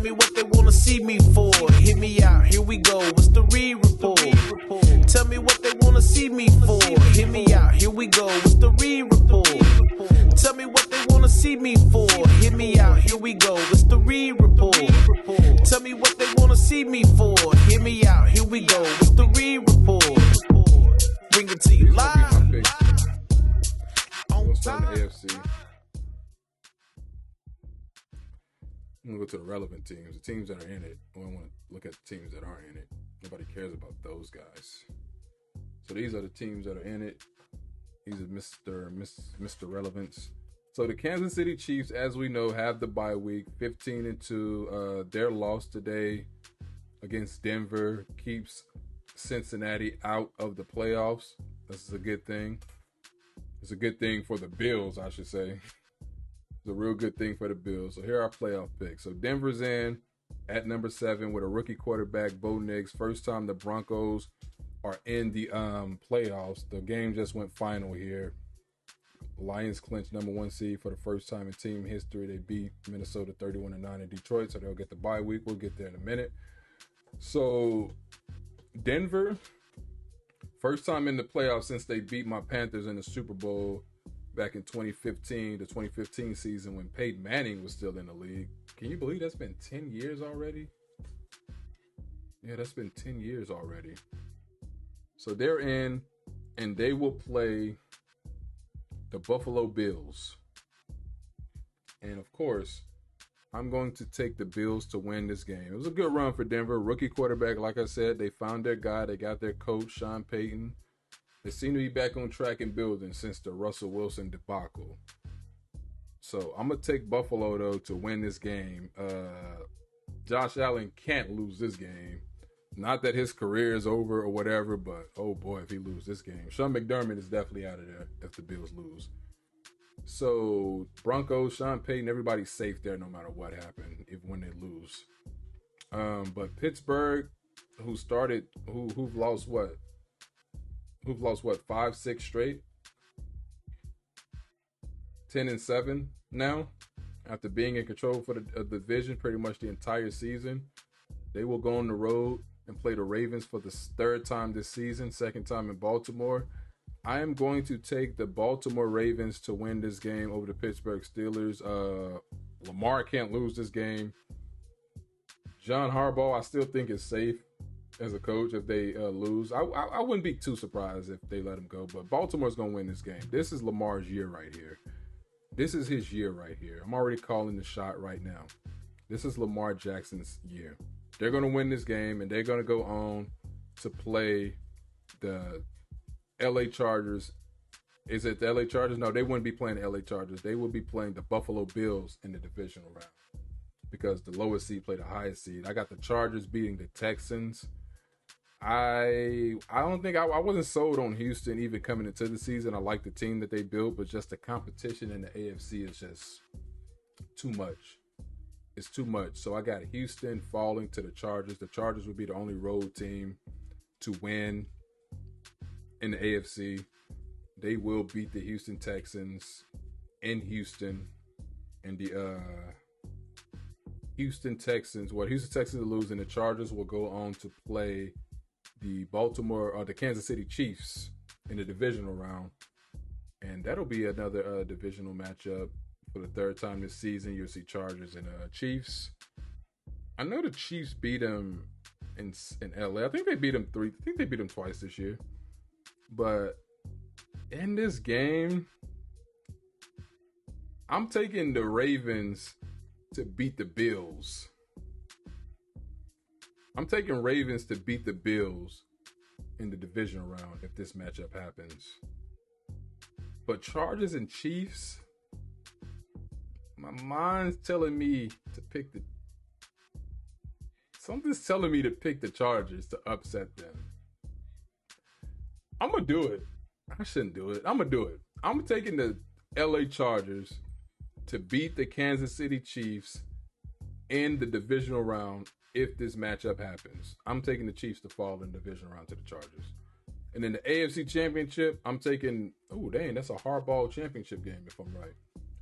me what they wanna see me for. Hit me out, here we go. What's the report? Tell me what they wanna see me for. Hit me out, here we go. What's the report? Tell me what they wanna see me for. Hit me out, here we go. What's the report? Tell me what they wanna see me for. Hit me out, here we go. What's the report? Bring it to you live. We'll start in the AFC. I'm going to go to the relevant teams, the teams that are in it. I want to look at the teams that aren't in it. Nobody cares about those guys. So these are the teams that are in it. These are Mr. Relevance. So the Kansas City Chiefs, as we know, have the bye week, 15-2. Their loss today against Denver keeps Cincinnati out of the playoffs. This is a good thing. It's a good thing for the Bills, I should say. It's a real good thing for the Bills. So here are our playoff picks. So Denver's in at number 7 with a rookie quarterback, Bo Nix. First time the Broncos are in the playoffs. The game just went final here. Lions clinched number 1 seed for the first time in team history. They beat Minnesota 31-9 in Detroit, so they'll get the bye week. We'll get there in a minute. So Denver, first time in the playoffs since they beat my Panthers in the Super Bowl back in 2015, the 2015 season when Peyton Manning was still in the league. Can you believe that's been 10 years already? Yeah, that's been 10 years already. So they're in, and they will play the Buffalo Bills. And of course, I'm going to take the Bills to win this game. It was a good run for Denver. Rookie quarterback, like I said, they found their guy. They got their coach, Sean Payton. They seem to be back on track and building since the Russell Wilson debacle. So I'm going to take Buffalo, though, to win this game. Josh Allen can't lose this game. Not that his career is over or whatever, but oh boy, if he loses this game. Sean McDermott is definitely out of there if the Bills lose. So Broncos, Sean Payton, everybody's safe there no matter what happened when they lose. But Pittsburgh, who've lost what? Who've lost what? 5-6 straight? 10-7 now, after being in control for the division pretty much the entire season. They will go on the road and play the Ravens for the 3rd time this season, 2nd time in Baltimore. I am going to take the Baltimore Ravens to win this game over the Pittsburgh Steelers. Lamar can't lose this game. John Harbaugh, I still think is safe as a coach if they lose. I wouldn't be too surprised if they let him go, but Baltimore's going to win this game. This is Lamar's year right here. This is his year right here. I'm already calling the shot right now. This is Lamar Jackson's year. They're going to win this game, and they're going to go on to play the LA Chargers. Is it the LA Chargers? No, they wouldn't be playing the LA Chargers. They will be playing the Buffalo Bills in the divisional round because the lowest seed played the highest seed. I got the Chargers beating the Texans. I don't think I wasn't sold on Houston even coming into the season. I like the team that they built, but just the competition in the AFC is just too much. It's too much. So I got Houston falling to the Chargers. The Chargers would be the only road team to win in the AFC. They will beat the Houston Texans in Houston. And the Houston Texans will lose, and the Chargers will go on to play the Kansas City Chiefs in the divisional round. And that'll be another divisional matchup. For the 3rd time this season, you'll see Chargers and Chiefs. I know the Chiefs beat them in LA. I think they beat them twice this year. But in this game, I'm taking the Ravens to beat the Bills. I'm taking Ravens to beat the Bills in the divisional round if this matchup happens. But Chargers and Chiefs, my mind's telling me to pick something's telling me to pick the Chargers to upset them. I'm going to do it. I shouldn't do it. I'm going to do it. I'm taking the LA Chargers to beat the Kansas City Chiefs in the divisional round if this matchup happens. I'm taking the Chiefs to fall in the divisional round to the Chargers. And in the AFC Championship, I'm taking, that's a hardball championship game if I'm right.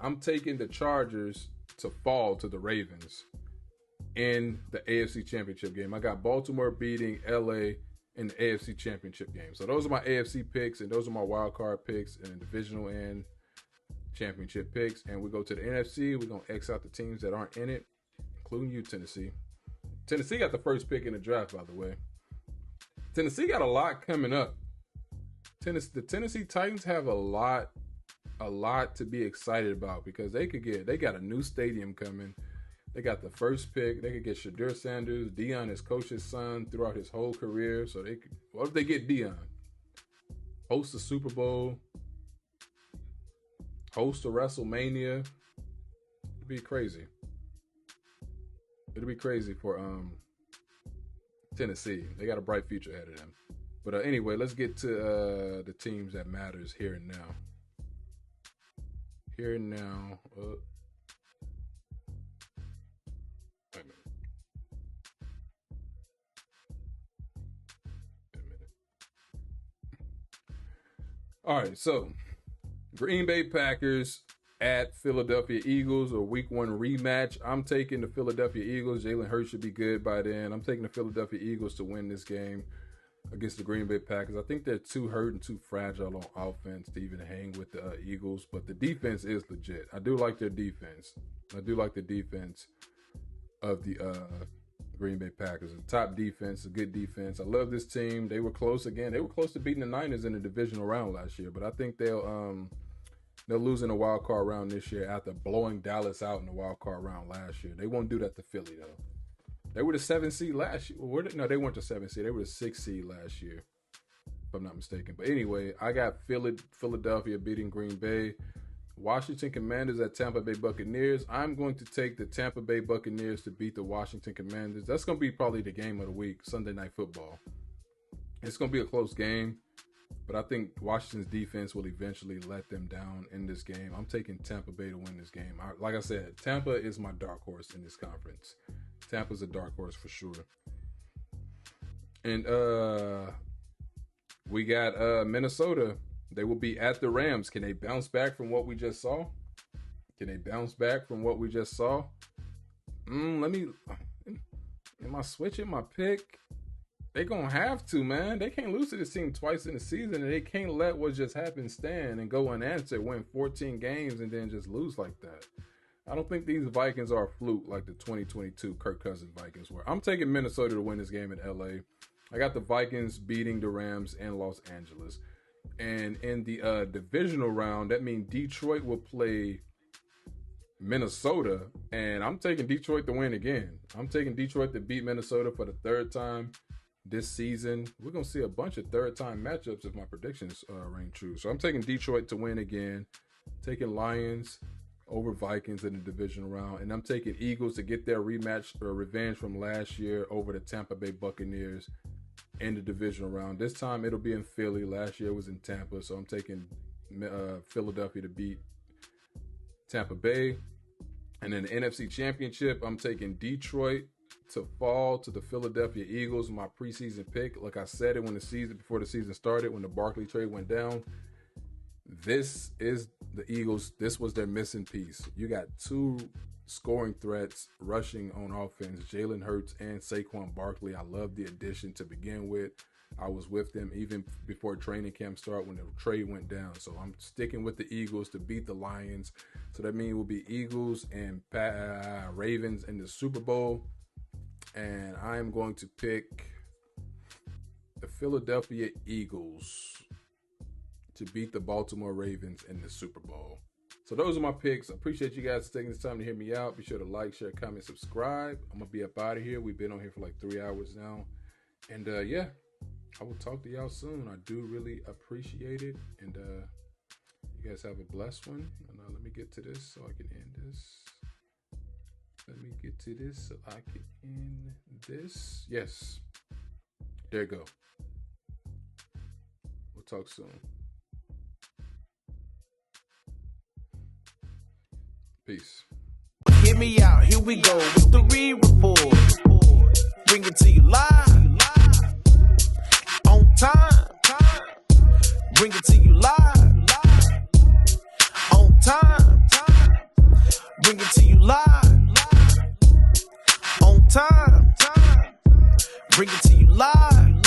I'm taking the Chargers to fall to the Ravens in the AFC Championship game. I got Baltimore beating LA in the AFC Championship game. So those are my AFC picks, and those are my wild card picks and the divisional and championship picks. And we go to the NFC. We're going to X out the teams that aren't in it, including you, Tennessee. Tennessee got the first pick in the draft, by the way. Tennessee got a lot coming up. The Tennessee Titans have a lot to be excited about because they got a new stadium coming. They got the first pick. They could get Shadur Sanders. Deion is coach's son throughout his whole career. So what if they get Deion? Host the Super Bowl. Host a WrestleMania. It'd be crazy. It'll be crazy for Tennessee. They got a bright future ahead of them. But anyway, let's get to the teams that matters here and now. Here and now. Wait a minute. All right, so Green Bay Packers at Philadelphia Eagles, a Week 1 rematch. I'm taking the Philadelphia Eagles. Jalen Hurts should be good by then. I'm taking the Philadelphia Eagles to win this game against the Green Bay Packers. I think they're too hurt and too fragile on offense to even hang with the Eagles, but the defense is legit. I do like their defense. I do like the defense of the Green Bay Packers. A top defense, a good defense. I love this team. They were close again. They were close to beating the Niners in the divisional round last year, but I think they'll lose in the wild card round this year after blowing Dallas out in the wild card round last year. They won't do that to Philly, though. They were the 7th seed last year. No, they weren't the 7th seed. They were the 6th seed last year, if I'm not mistaken. But anyway, I got Philadelphia beating Green Bay. Washington Commanders at Tampa Bay Buccaneers. I'm going to take the Tampa Bay Buccaneers to beat the Washington Commanders. That's going to be probably the game of the week, Sunday Night Football. It's going to be a close game, but I think Washington's defense will eventually let them down in this game. I'm taking Tampa Bay to win this game. Like I said, Tampa is my dark horse in this conference. Tampa's a dark horse for sure. And we got Minnesota. They will be at the Rams. Can they bounce back from what we just saw? Am I switching my pick? They're going to have to, man. They can't lose to this team twice in the season, and they can't let what just happened stand and go unanswered, win 14 games, and then just lose like that. I don't think these Vikings are a fluke like the 2022 Kirk Cousins Vikings were. I'm taking Minnesota to win this game in LA. I got the Vikings beating the Rams in Los Angeles. And in the divisional round, that means Detroit will play Minnesota. And I'm taking Detroit to win again. I'm taking Detroit to beat Minnesota for the third time this season. We're going to see a bunch of third-time matchups if my predictions ring true. So I'm taking Detroit to win again. Taking Lions over Vikings in the divisional round. And I'm taking Eagles to get their rematch or revenge from last year over the Tampa Bay Buccaneers in the divisional round. This time it'll be in Philly. Last year it was in Tampa. So I'm taking Philadelphia to beat Tampa Bay. And then the NFC Championship, I'm taking Detroit to fall to the Philadelphia Eagles, my preseason pick. Like I said it before the season started, when the Barkley trade went down. This is the Eagles. This was their missing piece. You got two scoring threats rushing on offense, Jalen Hurts and Saquon Barkley. I love the addition to begin with. I was with them even before training camp started when the trade went down. So I'm sticking with the Eagles to beat the Lions. So that means it will be Eagles and Ravens in the Super Bowl. And I'm going to pick the Philadelphia Eagles to beat the Baltimore Ravens in the Super Bowl. So those are my picks. I appreciate you guys taking this time to hear me out. Be sure to like, share, comment, subscribe. I'm going to be up out of here. We've been on here for like 3 hours now. And yeah, I will talk to y'all soon. I do really appreciate it. And you guys have a blessed one. And let me get to this so I can end this. Yes. There you go. We'll talk soon. Peace. Hear me out, here we go with the re-report. Bring it to you live, on time. Bring it to you live, on time. Bring it to you live, on time. Bring it to you live.